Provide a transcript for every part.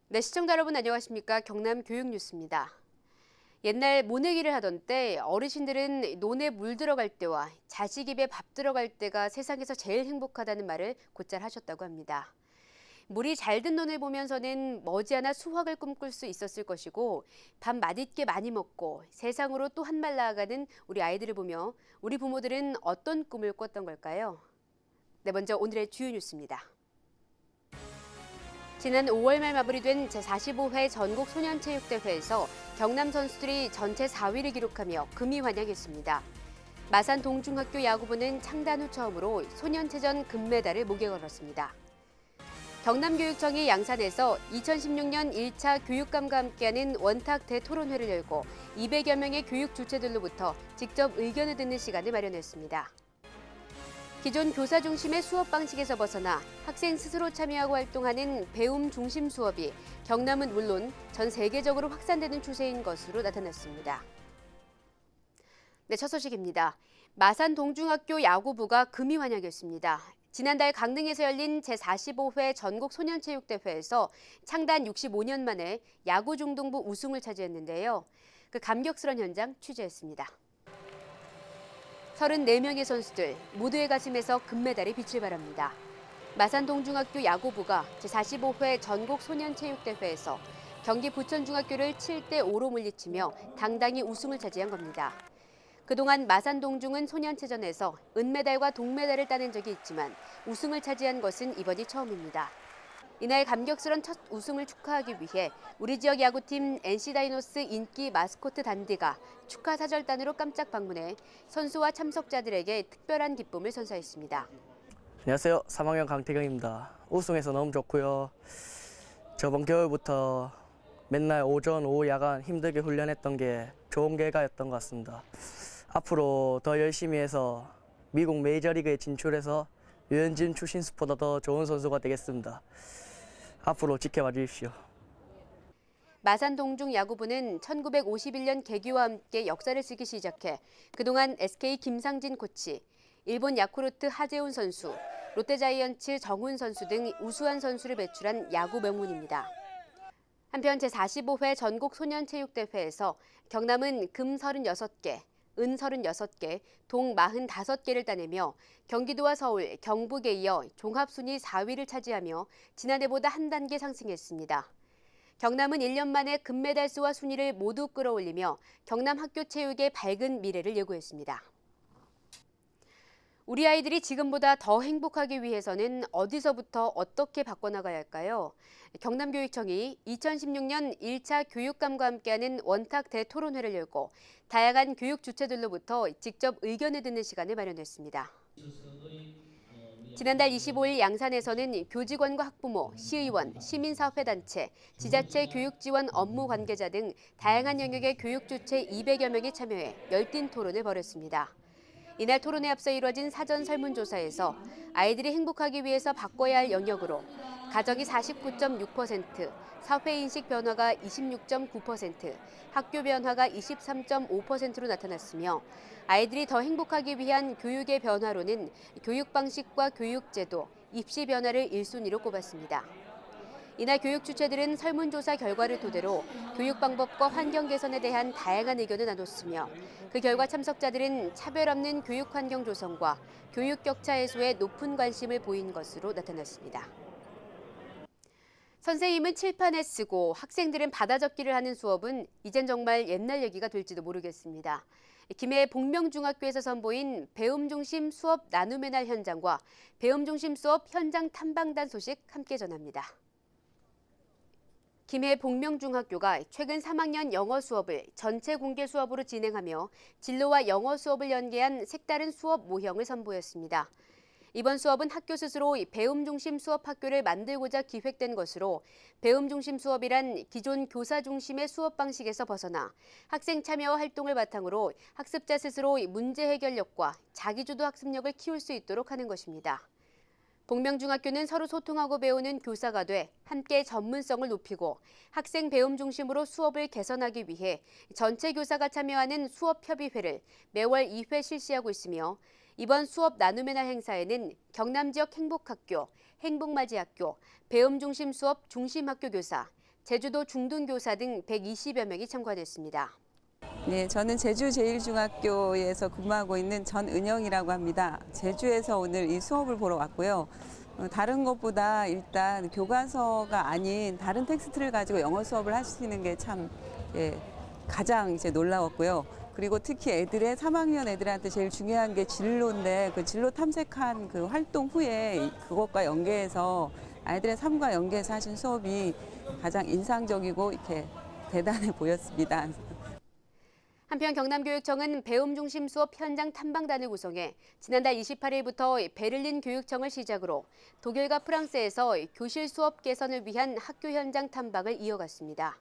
네, 시청자 여러분 안녕하십니까? 경남 교육뉴스입니다. 옛날 모내기를 하던 때 어르신들은 논에 물 들어갈 때와 자식 입에 밥 들어갈 때가 세상에서 제일 행복하다는 말을 곧잘 하셨다고 합니다. 물이 잘 든 논을 보면서는 머지않아 수확을 꿈꿀 수 있었을 것이고 밥 맛있게 많이 먹고 세상으로 또 한 발 나아가는 우리 아이들을 보며 우리 부모들은 어떤 꿈을 꿨던 걸까요? 네, 먼저 오늘의 주요 뉴스입니다. 지난 5월 말 마무리된 제45회 전국 소년체육대회에서 경남 선수들이 전체 4위를 기록하며 금이 환영했습니다. 마산 동중학교 야구부는 창단 후 처음으로 소년체전 금메달을 목에 걸었습니다. 경남교육청이 양산에서 2016년 1차 교육감과 함께하는 원탁 대토론회를 열고 200여 명의 교육 주체들로부터 직접 의견을 듣는 시간을 마련했습니다. 기존 교사 중심의 수업 방식에서 벗어나 학생 스스로 참여하고 활동하는 배움 중심 수업이 경남은 물론 전 세계적으로 확산되는 추세인 것으로 나타났습니다. 네, 첫 소식입니다. 마산 동중학교 야구부가 금이 환영했습니다. 지난달 강릉에서 열린 제45회 전국 소년체육대회에서 창단 65년 만에 야구 중등부 우승을 차지했는데요. 그 감격스러운 현장 취재했습니다. 34명의 선수들 모두의 가슴에서 금메달이 빛을 발합니다. 마산 동중학교 야구부가 제45회 전국 소년체육대회에서 경기 부천중학교를 7대5로 물리치며 당당히 우승을 차지한 겁니다. 그동안 마산 동중은 소년체전에서 은메달과 동메달을 따낸 적이 있지만 우승을 차지한 것은 이번이 처음입니다. 이날 감격스러운 첫 우승을 축하하기 위해 우리 지역 야구팀 NC다이노스 인기 마스코트 단디가 축하 사절단으로 깜짝 방문해 선수와 참석자들에게 특별한 기쁨을 선사했습니다. 안녕하세요. 3학년 강태경입니다. 우승해서 너무 좋고요. 저번 겨울부터 맨날 오전, 오후, 야간 힘들게 훈련했던 게 좋은 결과였던 것 같습니다. 앞으로 더 열심히 해서 미국 메이저리그에 진출해서 유현진 출신 스포더 더 좋은 선수가 되겠습니다. 앞으로 지켜봐 주십시오. 마산 동중 야구부는 1951년 개교와 함께 역사를 쓰기 시작해 그동안 SK 김상진 코치, 일본 야쿠르트 하재훈 선수, 롯데자이언츠 정훈 선수 등 우수한 선수를 배출한 야구 명문입니다. 한편 제45회 전국 소년체육대회에서 경남은 금 36개, 은 36개, 동 45개를 따내며 경기도와 서울, 경북에 이어 종합순위 4위를 차지하며 지난해보다 한 단계 상승했습니다. 경남은 1년 만에 금메달 수와 순위를 모두 끌어올리며 경남 학교 체육의 밝은 미래를 예고했습니다. 우리 아이들이 지금보다 더 행복하기 위해서는 어디서부터 어떻게 바꿔나가야 할까요? 경남교육청이 2016년 1차 교육감과 함께하는 원탁 대토론회를 열고 다양한 교육 주체들로부터 직접 의견을 듣는 시간을 마련했습니다. 지난달 25일 양산에서는 교직원과 학부모, 시의원, 시민사회단체, 지자체 교육지원 업무 관계자 등 다양한 영역의 교육 주체 200여 명이 참여해 열띤 토론을 벌였습니다. 이날 토론에 앞서 이뤄진 사전 설문조사에서 아이들이 행복하기 위해서 바꿔야 할 영역으로 가정이 49.6%, 사회인식 변화가 26.9%, 학교 변화가 23.5%로 나타났으며 아이들이 더 행복하기 위한 교육의 변화로는 교육 방식과 교육 제도, 입시 변화를 1순위로 꼽았습니다. 이날 교육 주체들은 설문조사 결과를 토대로 교육 방법과 환경 개선에 대한 다양한 의견을 나눴으며 그 결과 참석자들은 차별 없는 교육 환경 조성과 교육 격차 해소에 높은 관심을 보인 것으로 나타났습니다. 선생님은 칠판에 쓰고 학생들은 받아적기를 하는 수업은 이젠 정말 옛날 얘기가 될지도 모르겠습니다. 김해 복명중학교에서 선보인 배움 중심 수업 나눔의 날 현장과 배움 중심 수업 현장 탐방단 소식 함께 전합니다. 김해 복명중학교가 최근 3학년 영어 수업을 전체 공개 수업으로 진행하며 진로와 영어 수업을 연계한 색다른 수업 모형을 선보였습니다. 이번 수업은 학교 스스로 배움 중심 수업 학교를 만들고자 기획된 것으로 배움 중심 수업이란 기존 교사 중심의 수업 방식에서 벗어나 학생 참여와 활동을 바탕으로 학습자 스스로 문제 해결력과 자기주도 학습력을 키울 수 있도록 하는 것입니다. 복명중학교는 서로 소통하고 배우는 교사가 돼 함께 전문성을 높이고 학생 배움 중심으로 수업을 개선하기 위해 전체 교사가 참여하는 수업협의회를 매월 2회 실시하고 있으며 이번 수업 나눔의 날 행사에는 경남 지역 행복학교, 행복맞이학교, 배움 중심 수업 중심학교 교사, 제주도 중등교사 등 120여 명이 참관했습니다. 네, 저는 제주제일중학교에서 근무하고 있는 전은영이라고 합니다. 제주에서 오늘 이 수업을 보러 왔고요. 다른 것보다 일단 교과서가 아닌 다른 텍스트를 가지고 영어 수업을 하시는 게 참 가장 이제 놀라웠고요. 그리고 특히 3학년 애들한테 제일 중요한 게 진로인데 그 진로 탐색한 그 활동 후에 그것과 연계해서 아이들의 삶과 연계해서 하신 수업이 가장 인상적이고 이렇게 대단해 보였습니다. 한편 경남교육청은 배움 중심 수업 현장 탐방단을 구성해 지난달 28일부터 베를린 교육청을 시작으로 독일과 프랑스에서 교실 수업 개선을 위한 학교 현장 탐방을 이어갔습니다.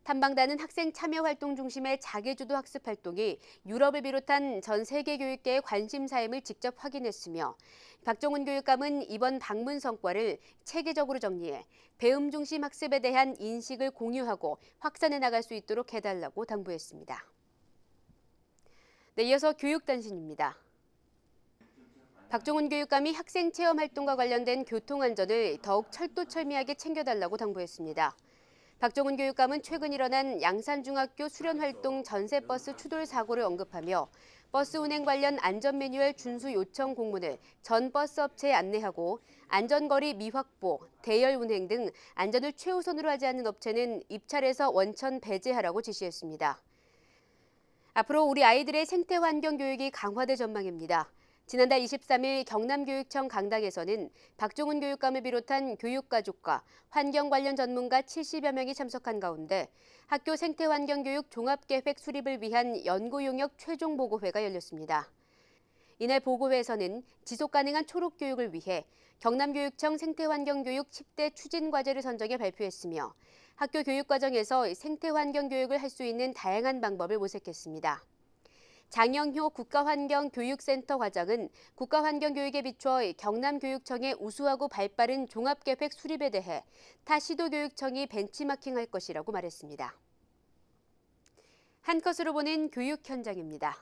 탐방단은 학생 참여 활동 중심의 자기주도 학습 활동이 유럽을 비롯한 전 세계 교육계의 관심사임을 직접 확인했으며 박종훈 교육감은 이번 방문 성과를 체계적으로 정리해 배움 중심 학습에 대한 인식을 공유하고 확산해 나갈 수 있도록 해달라고 당부했습니다. 네, 이어서 교육단신입니다. 박종훈 교육감이 학생 체험 활동과 관련된 교통안전을 더욱 철두철미하게 챙겨달라고 당부했습니다. 박종훈 교육감은 최근 일어난 양산중학교 수련활동 전세버스 추돌 사고를 언급하며 버스 운행 관련 안전 매뉴얼 준수 요청 공문을 전 버스 업체에 안내하고 안전거리 미확보, 대열 운행 등 안전을 최우선으로 하지 않는 업체는 입찰에서 원천 배제하라고 지시했습니다. 앞으로 우리 아이들의 생태환경 교육이 강화될 전망입니다. 지난달 23일 경남교육청 강당에서는 박종훈 교육감을 비롯한 교육가족과 환경 관련 전문가 70여 명이 참석한 가운데 학교 생태환경교육 종합계획 수립을 위한 연구용역 최종 보고회가 열렸습니다. 이날 보고회에서는 지속가능한 초록교육을 위해 경남교육청 생태환경교육 10대 추진과제를 선정해 발표했으며 학교 교육과정에서 생태환경교육을 할 수 있는 다양한 방법을 모색했습니다. 장영효 국가환경교육센터 과장은 국가환경교육에 비추어 경남교육청의 우수하고 발빠른 종합계획 수립에 대해 타 시도교육청이 벤치마킹할 것이라고 말했습니다. 한컷으로 보는 교육 현장입니다.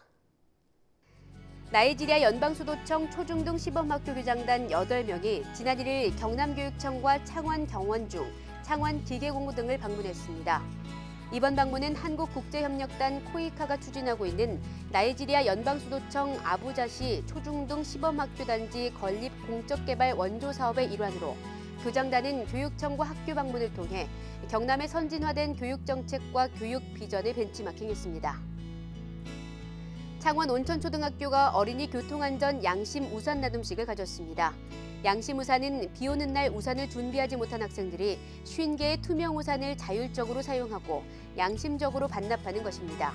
나이지리아 연방수도청 초중등 시범학교 교장단 8명이 지난 1일 경남교육청과 창원경원중, 창원기계공고 등을 방문했습니다. 이번 방문은 한국국제협력단 코이카가 추진하고 있는 나이지리아 연방수도청 아부자시 초중등 시범학교 단지 건립 공적개발 원조 사업의 일환으로 교장단은 교육청과 학교 방문을 통해 경남의 선진화된 교육정책과 교육 비전을 벤치마킹했습니다. 창원 온천초등학교가 어린이 교통안전 양심 우산 나눔식을 가졌습니다. 양심 우산은 비 오는 날 우산을 준비하지 못한 학생들이 50개의 투명 우산을 자율적으로 사용하고 양심적으로 반납하는 것입니다.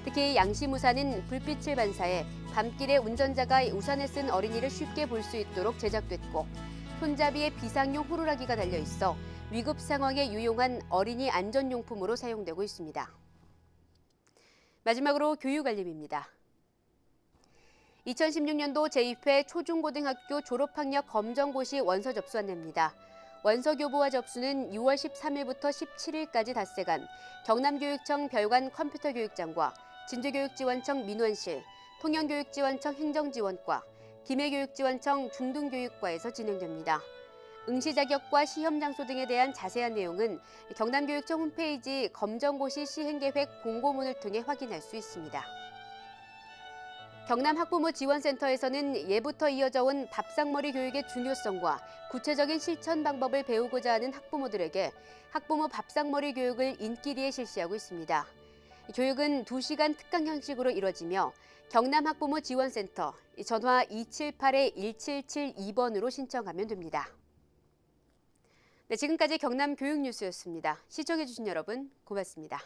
특히 양심 우산은 불빛을 반사해 밤길에 운전자가 우산을 쓴 어린이를 쉽게 볼 수 있도록 제작됐고 손잡이에 비상용 호루라기가 달려 있어 위급 상황에 유용한 어린이 안전용품으로 사용되고 있습니다. 마지막으로 교육 알림입니다. 2016년도 제2회 초중고등학교 졸업학력 검정고시 원서 접수 안내입니다. 원서 교부와 접수는 6월 13일부터 17일까지 닷새간 경남교육청 별관 컴퓨터교육장과 진주교육지원청 민원실, 통영교육지원청 행정지원과, 김해교육지원청 중등교육과에서 진행됩니다. 응시 자격과 시험 장소 등에 대한 자세한 내용은 경남교육청 홈페이지 검정고시 시행계획 공고문을 통해 확인할 수 있습니다. 경남 학부모 지원센터에서는 예부터 이어져 온 밥상머리 교육의 중요성과 구체적인 실천 방법을 배우고자 하는 학부모들에게 학부모 밥상머리 교육을 인기리에 실시하고 있습니다. 교육은 2시간 특강 형식으로 이뤄지며 경남 학부모 지원센터 전화 278-1772번으로 신청하면 됩니다. 네, 지금까지 경남 교육 뉴스였습니다. 시청해주신 여러분 고맙습니다.